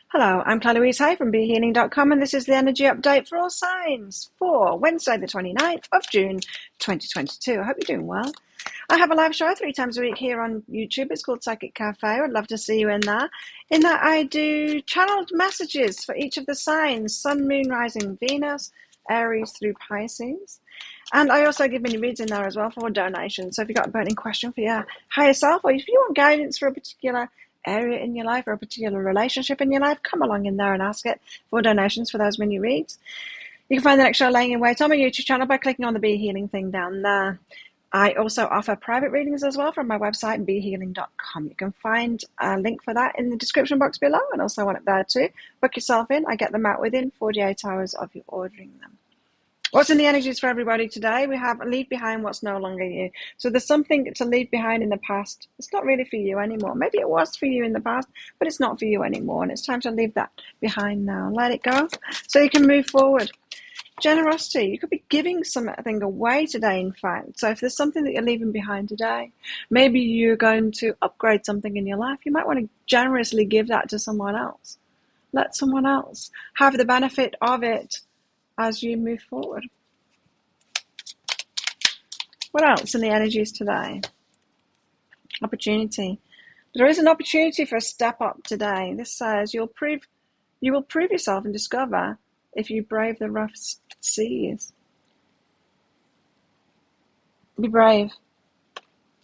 Hello, I'm Claire Louise Hay from BeHealing.com, and this is the energy update for all signs for Wednesday, the 29th of June, 2022. I hope you're doing well. I have a live show 3 times a week here on YouTube. It's called Psychic Cafe. I'd love to see you in there. In that, I do channeled messages for each of the signs: Sun, Moon, Rising, Venus, Aries through Pisces. And I also give mini reads in there as well for donations. So if you've got a burning question for your higher self, or if you want guidance for a particular area in your life or a particular relationship in your life, come along in there and ask it for donations for those mini reads. You can find the next show laying in wait on my YouTube channel by clicking on the Be Healing thing down there. I also offer private readings as well from my website, BeHealing.com. You can find a link for that in the description box below, and also one up there too. Book yourself in. I get them out within 48 hours of you ordering them. What's in the energies for everybody today? We have leave behind what's no longer you. So there's something to leave behind in the past. It's not really for you anymore. Maybe it was for you in the past, but it's not for you anymore. And it's time to leave that behind now. Let it go so you can move forward. Generosity. You could be giving something away today, in fact. So if there's something that you're leaving behind today, maybe you're going to upgrade something in your life. You might want to generously give that to someone else. Let someone else have the benefit of it as you move forward. What else in the energies today? Opportunity. There is an opportunity for a step up today. This says you will prove yourself and discover if you brave the rough seas. Be brave.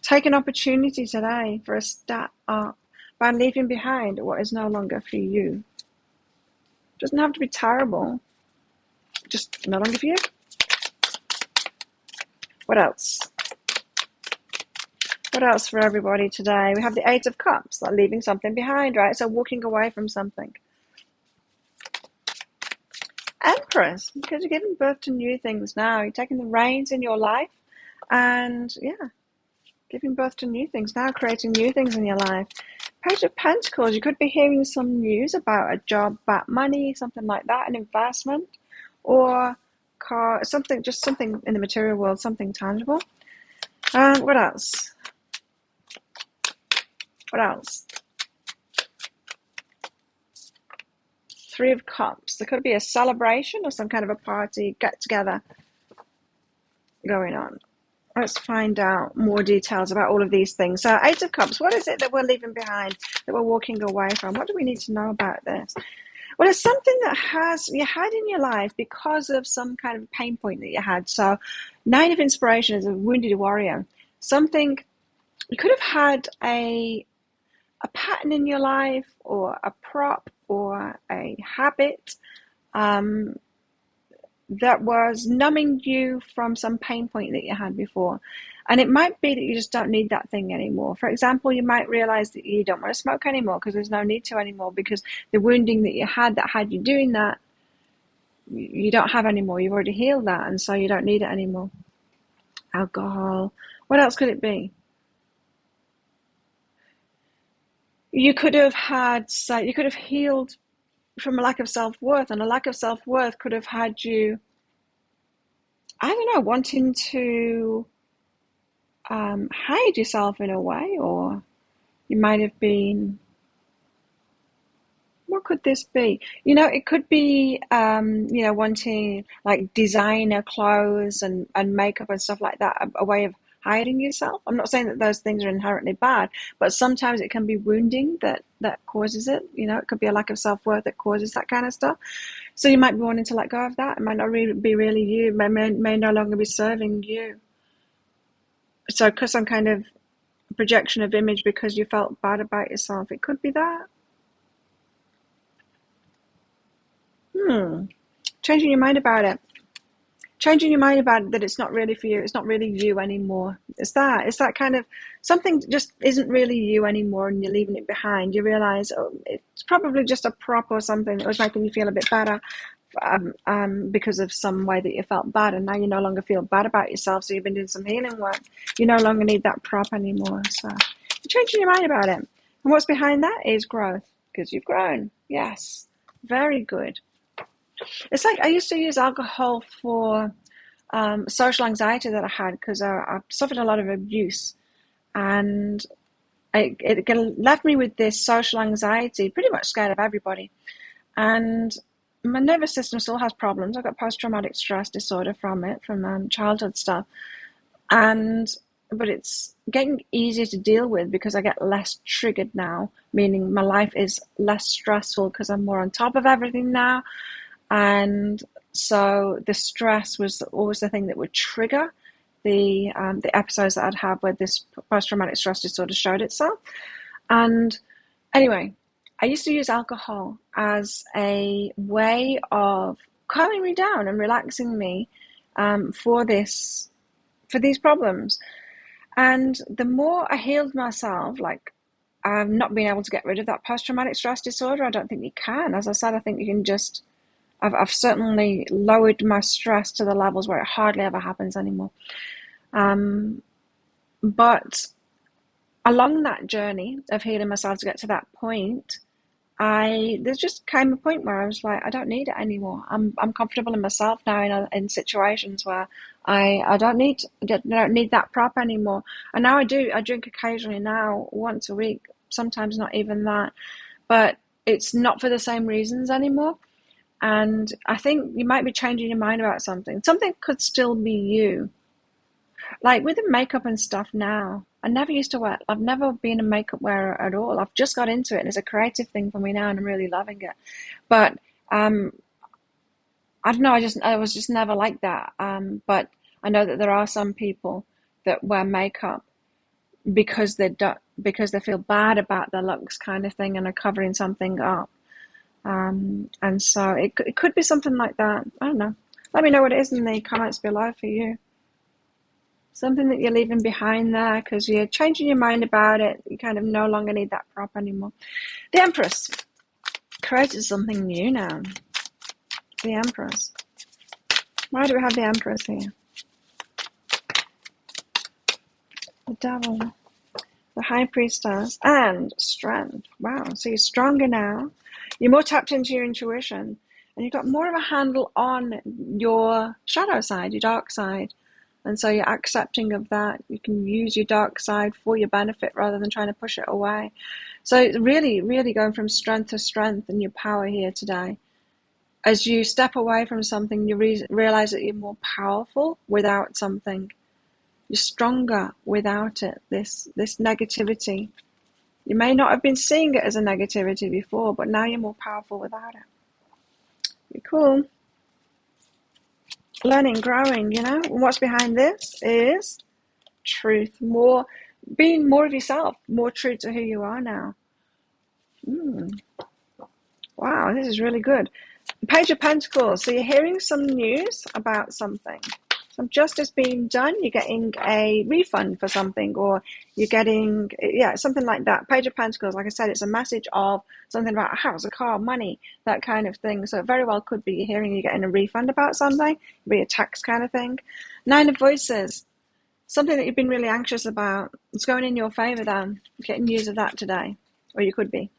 Take an opportunity today for a step up by leaving behind what is no longer for you. It doesn't have to be terrible. Just no longer for you. What else? What else for everybody today? We have the Eight of Cups, like leaving something behind, right? So walking away from something. Empress, because you're giving birth to new things now. You're taking the reins in your life and, giving birth to new things now, creating new things in your life. Page of Pentacles, you could be hearing some news about a job, about money, something like that, an investment, or car, something in the material world, something tangible. What else? What else? Three of Cups. There could be a celebration or some kind of a party, get together going on. Let's find out more details about all of these things. So, Eight of Cups, what is it that we're leaving behind, that we're walking away from? What do we need to know about this? Well, it's something that you had in your life because of some kind of pain point that you had. So, Nine of Inspiration is a wounded warrior. Something, you could have had a pattern in your life, or a prop, or a habit that was numbing you from some pain point that you had before. And it might be that you just don't need that thing anymore. For example, you might realize that you don't want to smoke anymore because there's no need to anymore, because the wounding that you had that had you doing that, you don't have anymore. You've already healed that, and so you don't need it anymore. Alcohol. What else could it be? You could have healed from a lack of self-worth, and a lack of self-worth could have had you, I don't know, wanting to hide yourself in a way, or you might have been, what could this be? It could be, wanting like designer clothes and makeup and stuff like that, a way of hiding yourself. I'm not saying that those things are inherently bad, but sometimes it can be wounding that causes it. It could be a lack of self-worth that causes that kind of stuff. So you might be wanting to let go of that. It might not be really you. It may no longer be serving you. So because some kind of projection of image because you felt bad about yourself. It could be that. Changing your mind about it. Changing your mind about it, that it's not really for you. It's not really you anymore. It's that kind of something just isn't really you anymore, and you're leaving it behind. You realize, it's probably just a prop or something that was making you feel a bit better because of some way that you felt bad, and now you no longer feel bad about yourself. So you've been doing some healing work. You no longer need that prop anymore. So you're changing your mind about it. And what's behind that is growth, because you've grown. Yes, very good. It's like I used to use alcohol for social anxiety that I had, because I suffered a lot of abuse, and it left me with this social anxiety, pretty much scared of everybody. And my nervous system still has problems. I've got post-traumatic stress disorder from it, from childhood stuff. But it's getting easier to deal with because I get less triggered now, meaning my life is less stressful because I'm more on top of everything now. And so the stress was always the thing that would trigger the episodes that I'd have where this post-traumatic stress disorder showed itself. And anyway, I used to use alcohol as a way of calming me down and relaxing me for these problems. And the more I healed myself, like I've not been able to get rid of that post-traumatic stress disorder. I don't think you can. As I said, I think you can just, I've certainly lowered my stress to the levels where it hardly ever happens anymore. But along that journey of healing myself to get to that point, there just came a point where I was like, I don't need it anymore. I'm comfortable in myself now in situations where I don't need that prop anymore. And now I do. I drink occasionally now, once a week, sometimes not even that. But it's not for the same reasons anymore. And I think you might be changing your mind about something. Something could still be you. Like with the makeup and stuff now, I've never been a makeup wearer at all. I've just got into it and it's a creative thing for me now and I'm really loving it. But I don't know, I was just never like that. But I know that there are some people that wear makeup because they feel bad about their looks kind of thing and are covering something up. And so it could be something like that. I don't know. Let me know what it is in the comments below for you. Something that you're leaving behind there because you're changing your mind about it. You kind of no longer need that prop anymore. The Empress created something new now. The Empress. Why do we have the Empress here? The Devil. The High Priestess. And Strength. Wow. So you're stronger now. You're more tapped into your intuition. And you've got more of a handle on your shadow side, your dark side. And so you're accepting of that. You can use your dark side for your benefit rather than trying to push it away. So it's really, really going from strength to strength in your power here today. As you step away from something, you realize that you're more powerful without something. You're stronger without it, this negativity. You may not have been seeing it as a negativity before, but now you're more powerful without it. Pretty cool. Learning, growing, you know. And what's behind this is truth. Being more of yourself, more true to who you are now. Wow, this is really good. Page of Pentacles. So you're hearing some news about something. Some justice being done. You're getting a refund for something, or you're getting, something like that. Page of Pentacles, like I said, it's a message of something about a house, a car, money, that kind of thing. So it very well could be you're hearing you're getting a refund about something. It'd be a tax kind of thing. Nine of Voices. Something that you've been really anxious about. It's going in your favor then. You're getting news of that today. Or you could be.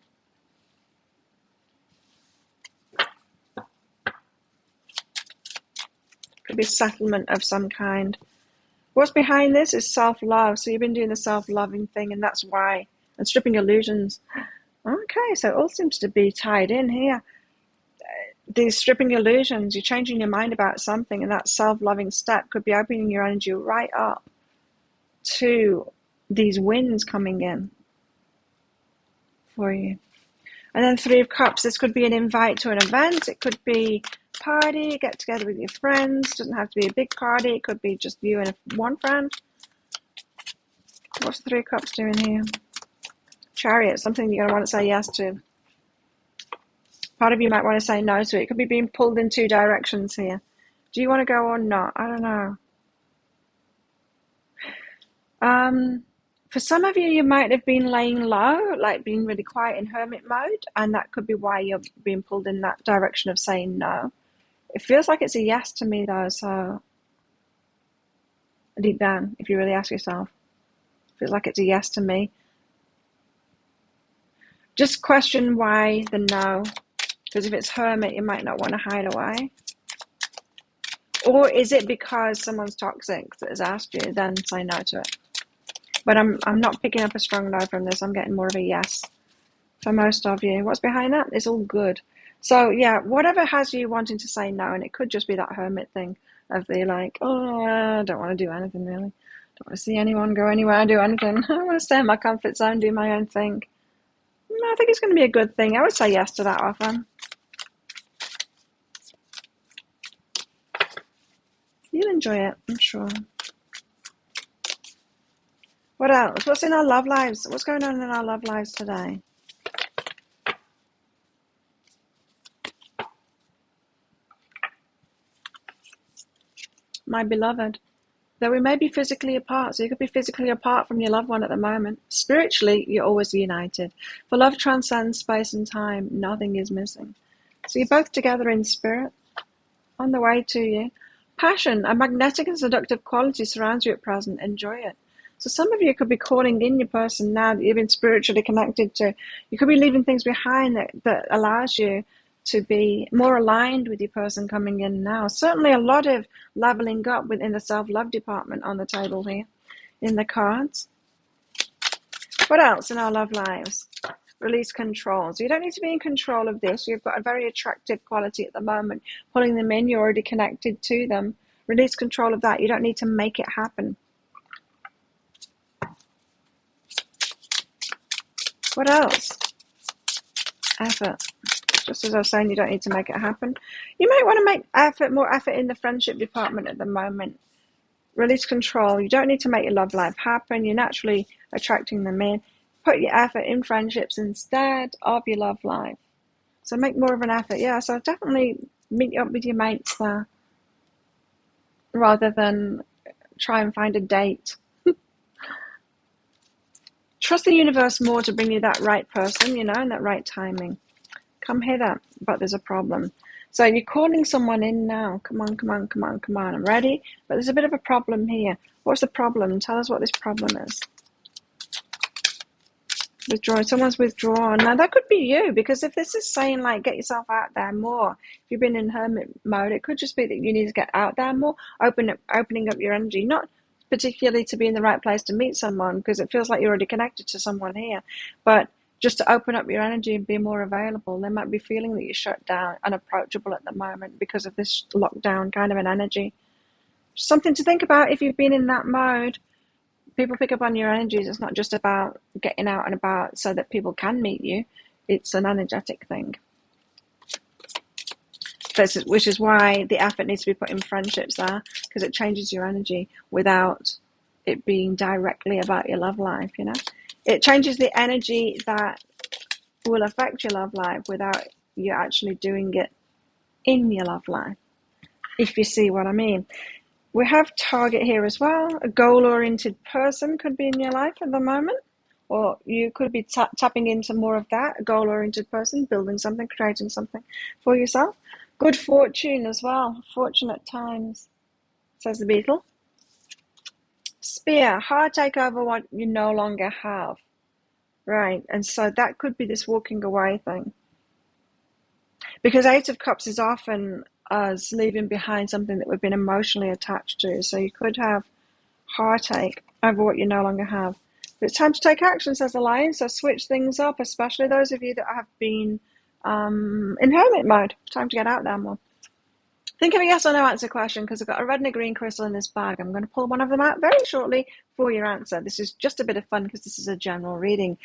Could be a settlement of some kind. What's behind this is self-love. So you've been doing the self-loving thing, and that's why. And stripping illusions. Okay, so it all seems to be tied in here. These stripping illusions, you're changing your mind about something, and that self-loving step could be opening your energy right up to these winds coming in for you. And then Three of Cups, this could be an invite to an event. It could be party, get together with your friends. It doesn't have to be a big party. It could be just you and one friend. What's the Three of Cups doing here? Chariot, something you're going to want to say yes to. Part of you might want to say no to it. It could be being pulled in two directions here. Do you want to go or not? I don't know. For some of you, you might have been laying low, like being really quiet in hermit mode, and that could be why you're being pulled in that direction of saying no. It feels like it's a yes to me, though, so deep down, if you really ask yourself, it feels like it's a yes to me. Just question why the no, because if it's hermit, you might not want to hide away. Or is it because someone's toxic that has asked you, then say no to it? But I'm not picking up a strong no from this. I'm getting more of a yes for most of you. What's behind that? It's all good. So yeah, whatever has you wanting to say no, and it could just be that hermit thing of the like, oh, I don't want to do anything really. Don't want to see anyone, go anywhere, do anything. I want to stay in my comfort zone, do my own thing. No, I think it's going to be a good thing. I would say yes to that offer. You'll enjoy it, I'm sure. What else? What's in our love lives? What's going on in our love lives today? My beloved. Though we may be physically apart, so you could be physically apart from your loved one at the moment. Spiritually, you're always united. For love transcends space and time, nothing is missing. So you're both together in spirit, on the way to you. Passion, a magnetic and seductive quality surrounds you at present. Enjoy it. So some of you could be calling in your person now that you've been spiritually connected to. You could be leaving things behind that allows you to be more aligned with your person coming in now. Certainly a lot of leveling up within the self-love department on the table here in the cards. What else in our love lives? Release control. So you don't need to be in control of this. You've got a very attractive quality at the moment. Pulling them in, you're already connected to them. Release control of that. You don't need to make it happen. What else? Effort. Just as I was saying, you don't need to make it happen. You might want to make more effort in the friendship department at the moment. Release control. You don't need to make your love life happen. You're naturally attracting them in. Put your effort in friendships instead of your love life. So make more of an effort. Yeah, so definitely meet up with your mates there rather than try and find a date. Trust the universe more to bring you that right person, and that right timing. Come hither, but there's a problem. So you're calling someone in now. Come on, come on, come on, come on. I'm ready, but there's a bit of a problem here. What's the problem? Tell us what this problem is. Withdrawing. Someone's withdrawn. Now, that could be you, because if this is saying, like, get yourself out there more, if you've been in hermit mode, it could just be that you need to get out there more, opening up your energy, not particularly to be in the right place to meet someone, because it feels like you're already connected to someone here, but just to open up your energy and be more available. They might be feeling that you're shut down, unapproachable at the moment because of this lockdown kind of an energy. Something to think about if you've been in that mode. People pick up on your energies. It's not just about getting out and about so that people can meet you. It's an energetic thing. Which is why the effort needs to be put in friendships there, because it changes your energy without it being directly about your love life, It changes the energy that will affect your love life without you actually doing it in your love life, if you see what I mean. We have target here as well. A goal-oriented person could be in your life at the moment, or you could be tapping into more of that, a goal-oriented person, building something, creating something for yourself. Good fortune as well, fortunate times, says the Beetle. Spear, heartache over what you no longer have. Right, and so that could be this walking away thing. Because Eight of Cups is often us leaving behind something that we've been emotionally attached to. So you could have heartache over what you no longer have. But it's time to take action, says the Lion, so switch things up, especially those of you that have been in hermit mode. Time to get out there more. Think of a yes or no answer question, because I've got a red and a green crystal in this bag. I'm going to pull one of them out very shortly for your answer. This is just a bit of fun because this is a general reading.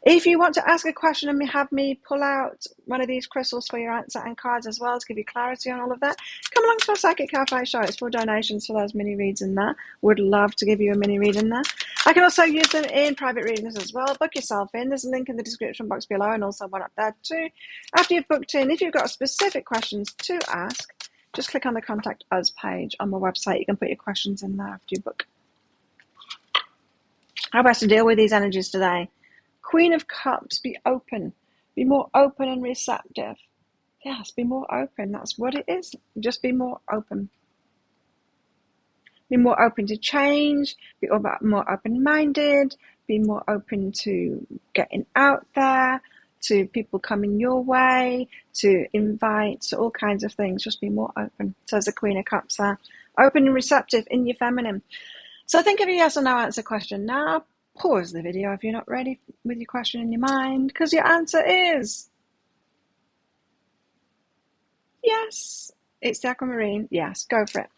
If you want to ask a question and have me pull out one of these crystals for your answer and cards as well to give you clarity on all of that, come along to our Psychic Cafe show. It's for donations for those mini reads in there. Would love to give you a mini read in there. I can also use them in private readings as well. Book yourself in. There's a link in the description box below and also one up there too. After you've booked in, if you've got specific questions to ask, just click on the Contact Us page on my website. You can put your questions in there after you book. How best to deal with these energies today? Queen of Cups, be open. Be more open and receptive. Yes, be more open. That's what it is. Just be more open. Be more open to change. Be more open-minded. Be more open to getting out there, to people coming your way, to invites, all kinds of things. Just be more open. Says the Queen of Cups there. Open and receptive in your feminine. So think of a yes or no answer question now. pause the video if you're not ready with your question in your mind, because your answer is yes. It's the aquamarine. Yes, go for it.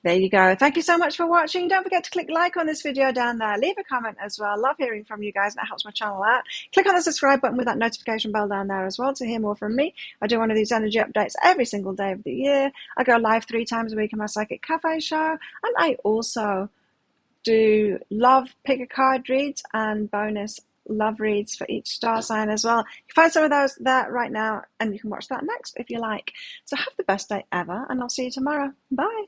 There you go. Thank you so much for watching. Don't forget to click like on this video down there. Leave a comment as well. Love hearing from you guys. That helps my channel out. Click on the subscribe button with that notification bell down there as well to hear more from me. I do one of these energy updates every single day of the year. I go live 3 times a week in my Psychic Cafe show. And I also do love pick a card reads and bonus love reads for each star sign as well. You can find some of those there right now, and you can watch that next if you like. So have the best day ever, and I'll see you tomorrow. Bye.